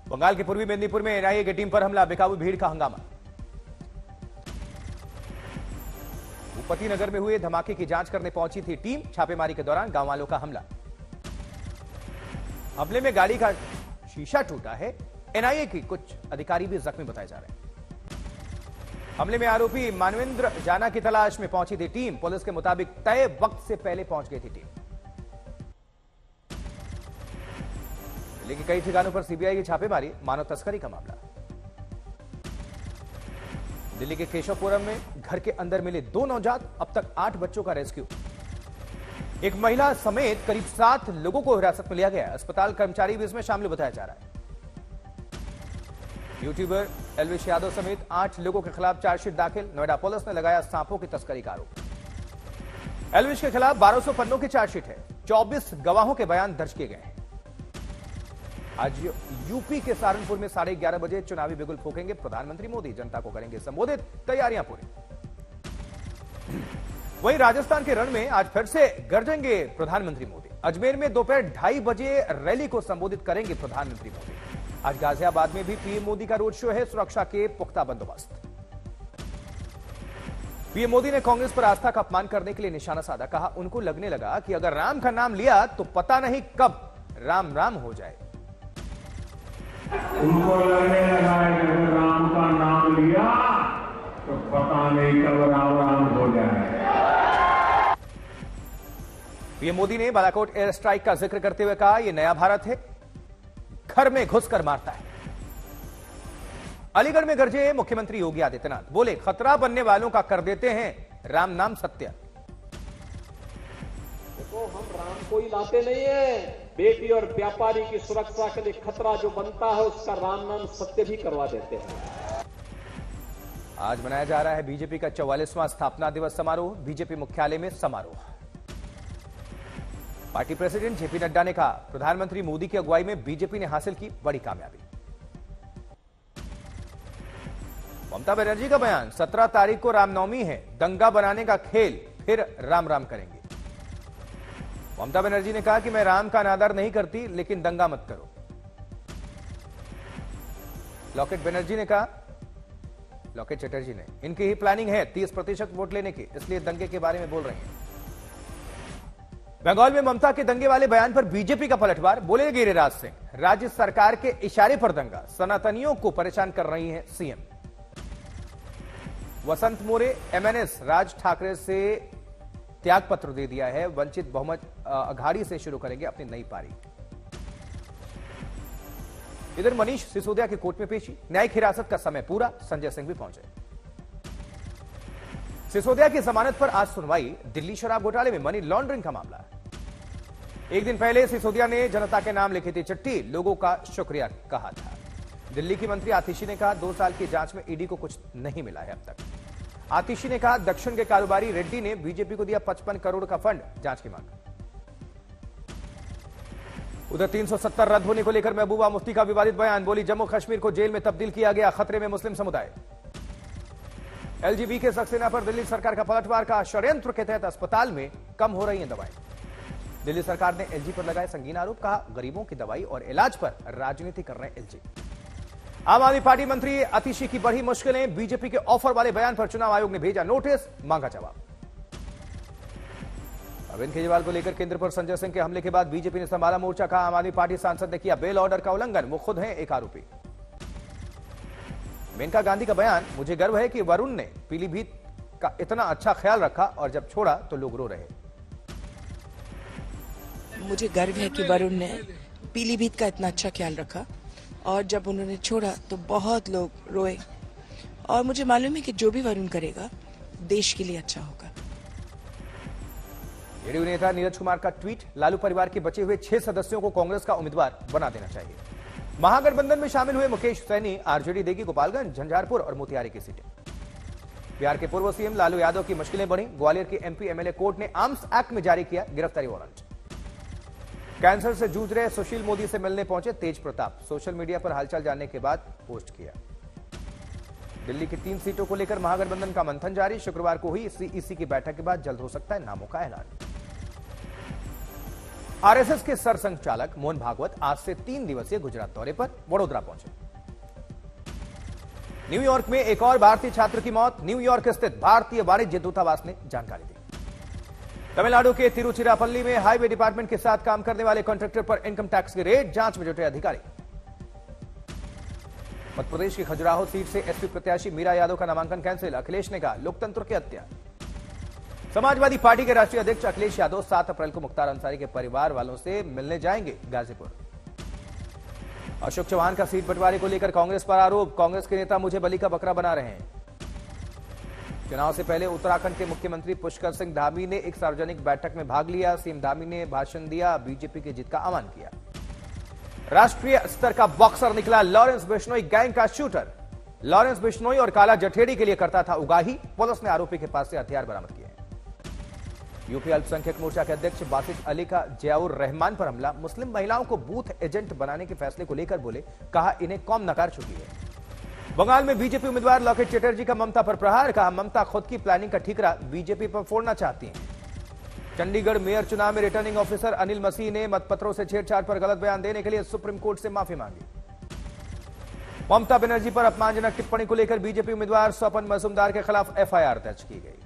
बंगाल के पूर्वी मेदिनीपुर में एनआईए की टीम पर हमला, बेकाबू भीड़ का हंगामा। भूपति नगर में हुए धमाके की जांच करने पहुंची थी टीम, छापेमारी के दौरान गांव वालों का हमला। हमले में गाड़ी का शीशा टूटा है, एनआईए की कुछ अधिकारी भी जख्मी बताए जा रहे हैं। हमले में आरोपी मानवेंद्र जाना की तलाश में पहुंची थी टीम, पुलिस के मुताबिक तय वक्त से पहले पहुंच गई थी टीम। दिल्ली के कई ठिकानों पर सीबीआई की छापेमारी, मानव तस्करी का मामला। दिल्ली के केशवपुरम में घर के अंदर मिले 2 नवजात, अब तक 8 बच्चों का रेस्क्यू। एक महिला समेत करीब 7 लोगों को हिरासत में लिया गया, अस्पताल कर्मचारी भी इसमें शामिल बताया जा रहा है। यूट्यूबर एल्विश यादव समेत 8 लोगों के खिलाफ चार्जशीट दाखिल, नोएडा पुलिस ने लगाया सांपों की तस्करी का आरोप। एल्विश के खिलाफ 1200 पन्नों की चार्जशीट है, 24 गवाहों के बयान दर्ज किए गए हैं। आज यूपी के सहारनपुर में 11:30 बजे चुनावी बिगुल फूकेंगे प्रधानमंत्री मोदी, जनता को करेंगे संबोधित, तैयारियां पूरी। वहीं राजस्थान के रण में आज फिर से गरजेंगे प्रधानमंत्री मोदी। अजमेर में दोपहर 2:30 बजे रैली को संबोधित करेंगे प्रधानमंत्री मोदी। आज गाजियाबाद में भी पीएम मोदी का रोड शो है, सुरक्षा के पुख्ता बंदोबस्त। पीएम मोदी ने कांग्रेस पर आस्था का अपमान करने के लिए निशाना साधा, कहा उनको लगने लगा कि अगर राम का नाम लिया तो पता नहीं कब राम राम हो जाए। उनको लगने लगा है कि अगर राम का नाम लिया तो पता नहीं कब राम राम हो जाए। पीएम मोदी ने बालाकोट एयर स्ट्राइक का जिक्र करते हुए कहा, यह नया भारत है, घर में घुसकर मारता है। अलीगढ़ में गरजे मुख्यमंत्री योगी आदित्यनाथ, बोले खतरा बनने वालों का कर देते हैं राम नाम सत्य। देखो हम राम को ही लाते नहीं है, बेटी और व्यापारी की सुरक्षा के लिए खतरा जो बनता है उसका राम नाम सत्य भी करवा देते हैं। आज मनाया जा रहा है बीजेपी का 44वां स्थापना दिवस समारोह, बीजेपी मुख्यालय में समारोह। पार्टी प्रेसिडेंट जेपी नड्डा ने कहा, प्रधानमंत्री मोदी की अगुवाई में बीजेपी ने हासिल की बड़ी कामयाबी। ममता बनर्जी का बयान, 17 तारीख को रामनवमी है, दंगा बनाने का खेल, फिर राम राम करेंगे। ममता बनर्जी ने कहा कि मैं राम का अनादर नहीं करती, लेकिन दंगा मत करो। लॉकेट बनर्जी ने कहा, लॉकेट चटर्जी ने, इनकी ही प्लानिंग है 30% वोट लेने की, इसलिए दंगे के बारे में बोल रहे हैं। बंगाल में ममता के दंगे वाले बयान पर बीजेपी का पलटवार, बोले गिरिराज सिंह, राज्य सरकार के इशारे पर दंगा, सनातनियों को परेशान कर रही है सीएम। वसंत मोरे, एमएनएस राज ठाकरे से त्याग पत्र दे दिया है, वंचित बहुमत अघाड़ी से शुरू करेंगे अपनी नई पारी। इधर मनीष सिसोदिया की कोर्ट में पेशी, न्यायिक हिरासत का समय पूरा, संजय सिंह भी पहुंचे। सिसोदिया की जमानत पर आज सुनवाई, दिल्ली शराब घोटाले में मनी लॉन्ड्रिंग का मामला। एक दिन पहले सिसोदिया ने जनता के नाम लिखी थी चिट्ठी, लोगों का शुक्रिया कहा था। दिल्ली की मंत्री आतिशी ने कहा, 2 साल की जांच में ईडी को कुछ नहीं मिला है अब तक। आतिशी ने कहा, दक्षिण के कारोबारी रेड्डी ने बीजेपी को दिया 55 करोड़ का फंड, जांच की मांग। उधर 370 रद्द होने को लेकर महबूबा मुफ्ती का विवादित बयान, बोली जम्मू कश्मीर को जेल में तब्दील किया गया, खतरे में मुस्लिम समुदाय। एलजीबी के सक्सेना पर दिल्ली सरकार का पलटवार, का षड्यंत्र के तहत अस्पताल में कम हो रही हैं दवाएं। दिल्ली सरकार ने एलजी पर लगाए संगीन आरोप, कहा गरीबों की दवाई और इलाज पर राजनीति कर रहे एलजी। आम आदमी पार्टी मंत्री आतिशी की बढ़ी मुश्किलें, बीजेपी के ऑफर वाले बयान पर चुनाव आयोग ने भेजा नोटिस, मांगा जवाब। अरविंद केजरीवाल को लेकर केंद्र पर संजय सिंह के हमले के बाद बीजेपी ने संभाला मोर्चा, कहा आम आदमी पार्टी सांसद ने किया बेल ऑर्डर का उल्लंघन, वो खुद हैं एक आरोपी। मेनका गांधी का बयान, मुझे गर्व है कि वरुण ने पीलीभीत का इतना अच्छा ख्याल रखा और जब छोड़ा तो लोग रो रहे। मुझे गर्व है कि वरुण ने पीलीभीत का इतना अच्छा ख्याल रखा और जब उन्होंने छोड़ा तो बहुत लोग रोए, और मुझे मालूम है कि जो भी वरुण करेगा देश के लिए अच्छा होगा। जेडीयू नेता नीरज कुमार का ट्वीट, लालू परिवार के बचे हुए 6 सदस्यों को कांग्रेस का उम्मीदवार बना देना चाहिए। महागठबंधन में शामिल हुए मुकेश सैनी, आरजेडी देगी गोपालगंज, झंझारपुर और मोतिहारी की सीटें। बिहार के पूर्व सीएम लालू यादव की मुश्किलें बढ़ी, ग्वालियर के एमपी एमएलए कोर्ट ने आर्म्स एक्ट में जारी किया गिरफ्तारी वारंट। कैंसर से जूझ रहे सुशील मोदी से मिलने पहुंचे तेज प्रताप, सोशल मीडिया पर हालचाल जानने के बाद पोस्ट किया। दिल्ली की 3 सीटों को लेकर महागठबंधन का मंथन जारी, शुक्रवार को हुई सीईसी की बैठक के बाद जल्द हो सकता है नामों का ऐलान। आरएसएस के सरसंघचालक मोहन भागवत आज से 3 दिवसीय गुजरात दौरे पर वडोदरा पहुंचे। न्यूयॉर्क में एक और भारतीय छात्र की मौत, न्यूयॉर्क स्थित भारतीय वाणिज्य दूतावास ने जानकारी दी। तमिलनाडु के तिरुचिरापल्ली में हाईवे डिपार्टमेंट के साथ काम करने वाले कॉन्ट्रैक्टर पर इनकम टैक्स की रेड, जांच में जुटे अधिकारी। मध्य प्रदेश की खजुराहो सीट से एसपी प्रत्याशी मीरा यादव का नामांकन कैंसिल, अखिलेश ने कहा लोकतंत्र की हत्या। समाजवादी पार्टी के राष्ट्रीय अध्यक्ष अखिलेश यादव 7 अप्रैल को मुख्तार अंसारी के परिवार वालों से मिलने जाएंगे गाजीपुर। अशोक चौहान का सीट बंटवारे को लेकर कांग्रेस पर आरोप, कांग्रेस के नेता मुझे बलि का बकरा बना रहे हैं। चुनाव से पहले उत्तराखंड के मुख्यमंत्री पुष्कर सिंह धामी ने एक सार्वजनिक बैठक में भाग लिया। सीएम धामी ने भाषण दिया, बीजेपी की जीत का आह्वान किया। राष्ट्रीय स्तर का बॉक्सर निकला लॉरेंस बिश्नोई गैंग का शूटर। लॉरेंस बिश्नोई और काला जठेड़ी के लिए करता था उगाही, पुलिस ने आरोपी के पास से हथियार बरामद किए। यूपी अल्पसंख्यक मोर्चा के अध्यक्ष बासित अली का जियाउर रहमान पर हमला, मुस्लिम महिलाओं को बूथ एजेंट बनाने के फैसले को लेकर बोले, कहा इन्हें कौम नकार चुकी है। बंगाल में बीजेपी उम्मीदवार लॉकेट चटर्जी का ममता पर प्रहार, कहा ममता खुद की प्लानिंग का ठीकरा बीजेपी पर फोड़ना चाहती हैं। चंडीगढ़ मेयर चुनाव में रिटर्निंग ऑफिसर अनिल मसीह ने मतपत्रों से छेड़छाड़ पर गलत बयान देने के लिए सुप्रीम कोर्ट से माफी मांगी। ममता बनर्जी पर अपमानजनक टिप्पणी को लेकर बीजेपी उम्मीदवार स्वपन मजूमदार के खिलाफ एफआईआर दर्ज की गई।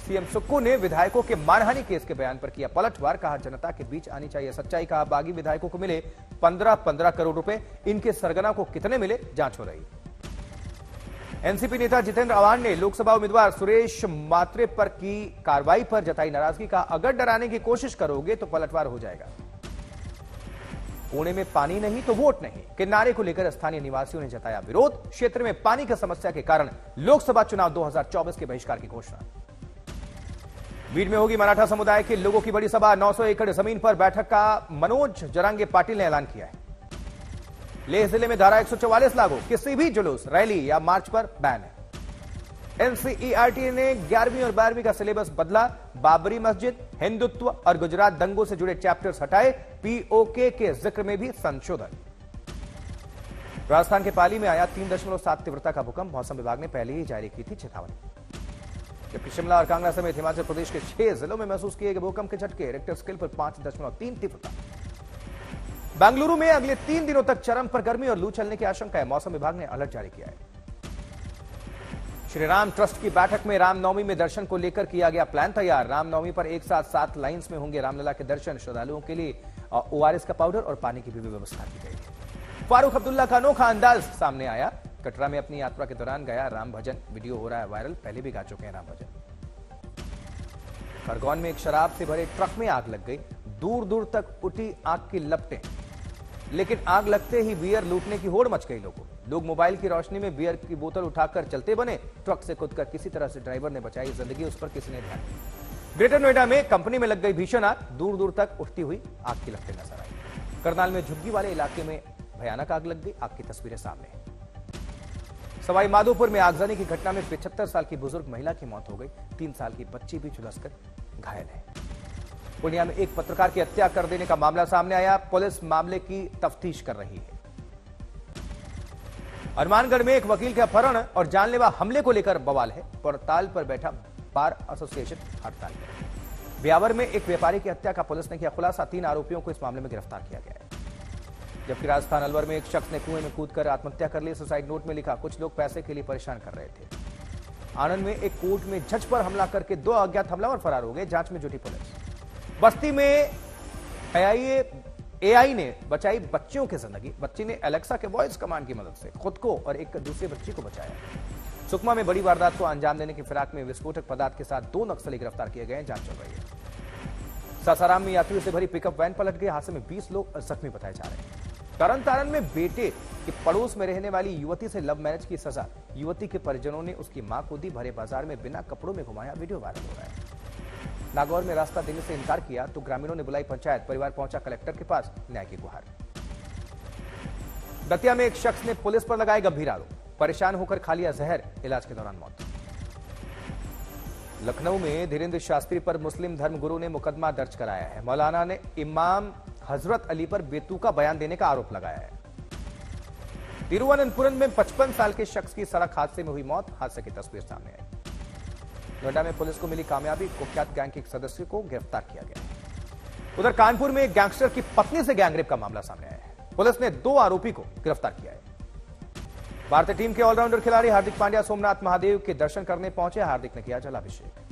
सीएम सुक्कू ने विधायकों के मानहानि केस के बयान पर किया पलटवार, कहा जनता के बीच आनी चाहिए सच्चाई। कहा बागी विधायकों को मिले 15-15 करोड़ रुपए, इनके सरगना को कितने मिले जांच हो रही। एनसीपी नेता जितेंद्र आव्हाड ने लोकसभा उम्मीदवार सुरेश मात्रे पर की कार्रवाई पर जताई नाराजगी, कहा अगर डराने की कोशिश करोगे तो पलटवार हो जाएगा। पुणे में पानी नहीं तो वोट नहीं के नारे को लेकर स्थानीय निवासियों ने जताया विरोध। क्षेत्र में पानी की समस्या के कारण लोकसभा चुनाव 2024 के बहिष्कार की घोषणा। बीड में होगी मराठा समुदाय के लोगों की बड़ी सभा, 900 एकड़ जमीन पर बैठक का मनोज जरांगे पाटिल ने ऐलान किया है। लेह जिले में धारा 144 लागू, किसी भी जुलूस, रैली या मार्च पर बैन है। एनसीईआरटी ने 11वीं और 12वीं का सिलेबस बदला, बाबरी मस्जिद, हिंदुत्व और गुजरात दंगों से जुड़े चैप्टर्स हटाए, पीओके के जिक्र में भी संशोधन। राजस्थान के पाली में आया 3.7 तीव्रता का भूकंप, मौसम विभाग ने पहले ही जारी की थी चेतावनी। जबकि शिमला और कांगड़ा समेत हिमाचल प्रदेश के 6 जिलों में महसूस किए गए भूकंप के झटके, रिक्टर स्केल पर 5.3 तीव्रता। बेंगलुरु में अगले 3 दिनों तक चरम पर गर्मी और लू चलने की आशंका है, मौसम विभाग ने अलर्ट जारी किया है। श्री राम ट्रस्ट की बैठक में रामनवमी में दर्शन को लेकर किया गया प्लान तैयार। रामनवमी पर एक साथ 7 लाइन्स में होंगे रामलला के दर्शन। श्रद्धालुओं के लिए ओआरएस का पाउडर और पानी की भी व्यवस्था की गई है। फारूक अब्दुल्ला का अनोखा अंदाज सामने आया। कटरा में अपनी यात्रा के दौरान गाया राम भजन, वीडियो हो रहा है वायरल, पहले भी गा चुके हैं राम भजन। खरगोन में एक शराब से भरे ट्रक में आग लग गई, दूर दूर तक उठी आग की लपटें, लेकिन आग लगते ही बियर लूटने की होड़ मच गई। लोग मोबाइल की रोशनी में बियर की बोतल उठाकर चलते बने। ट्रक से कूदकर किसी तरह से ड्राइवर ने बचाई जिंदगी, उस पर किसी ने ध्यान नहीं। ग्रेटर नोएडा में कंपनी में लग गई भीषण आग, दूर दूर तक उठती हुई आग की लपटें नजर आई। करनाल में झुग्गी वाले इलाके में भयानक आग लग गई, आग की तस्वीरें सामने हैं। सवाई माधोपुर में आगजनी की घटना में 75 साल की बुजुर्ग महिला की मौत हो गई, 3 साल की बच्ची भी झुलसकर घायल है। पूर्णिया में एक पत्रकार की हत्या कर देने का मामला सामने आया, पुलिस मामले की तफ्तीश कर रही है। हनुमानगढ़ में एक वकील के अपहरण और जानलेवा हमले को लेकर बवाल है, पड़ताल पर बैठा बार एसोसिएशन हड़ताल पर। ब्यावर में एक व्यापारी की हत्या का पुलिस ने किया खुलासा, 3 आरोपियों को इस मामले में गिरफ्तार किया गया है। जबकि राजस्थान अलवर में एक शख्स ने कुएं में कूदकर आत्महत्या कर ली, सुसाइड नोट में लिखा कुछ लोग पैसे के लिए परेशान कर रहे थे। आनंद में एक कोर्ट में जज पर हमला करके 2 अज्ञात हमलावर फरार हो गए, जांच में जुटी पुलिस। बस्ती में एआई ने बचाई बच्चियों की जिंदगी, बच्ची ने एलेक्सा के वॉइस कमांड की मदद से खुद को और एक दूसरी बच्ची को बचाया। सुकमा में बड़ी वारदात को अंजाम देने की फिराक में विस्फोटक पदार्थ के साथ 2 नक्सली गिरफ्तार किए गए, जांच चल रही है। सासाराम में यात्रियों से भरी पिकअप वैन पलट गई, हादसे में 20 लोग जख्मी बताए जा रहे हैं। तरन तारण में बेटे के पड़ोस में रहने वाली युवती से लव मैरिज की सजा, युवती के परिजनों ने उसकी मां को दी, भरे बाजार में बिना कपड़ों में घुमाया, वीडियो वायरल हो रहा है। नागौर में रास्ता देने से इनकार किया तो ग्रामीणों ने बुलाई पंचायत, परिवार पहुंचा कलेक्टर के पास, न्याय की गुहार। दतिया में एक शख्स ने पुलिस पर लगाए गंभीर आरोप, परेशान होकर खा लिया जहर, इलाज के दौरान मौत। लखनऊ में धीरेन्द्र शास्त्री पर मुस्लिम धर्मगुरु ने मुकदमा दर्ज कराया है। मौलाना ने इमाम हजरत अली पर बेतुका बयान देने का आरोप लगाया है। तिरुवनंतपुरम में 55 साल के शख्स की सड़क हादसे में हुई मौत, हादसे की तस्वीर सामने आई। नोएडा में पुलिस को मिली कामयाबी, कुख्यात गैंग के एक सदस्य को गिरफ्तार किया गया। उधर कानपुर में एक गैंगस्टर की पत्नी से गैंगरेप का मामला सामने आया है। पुलिस ने 2 आरोपी को गिरफ्तार किया है। भारतीय टीम के ऑलराउंडर खिलाड़ी हार्दिक पांड्या सोमनाथ महादेव के दर्शन करने पहुंचे। हार्दिक ने किया जलाभिषेक।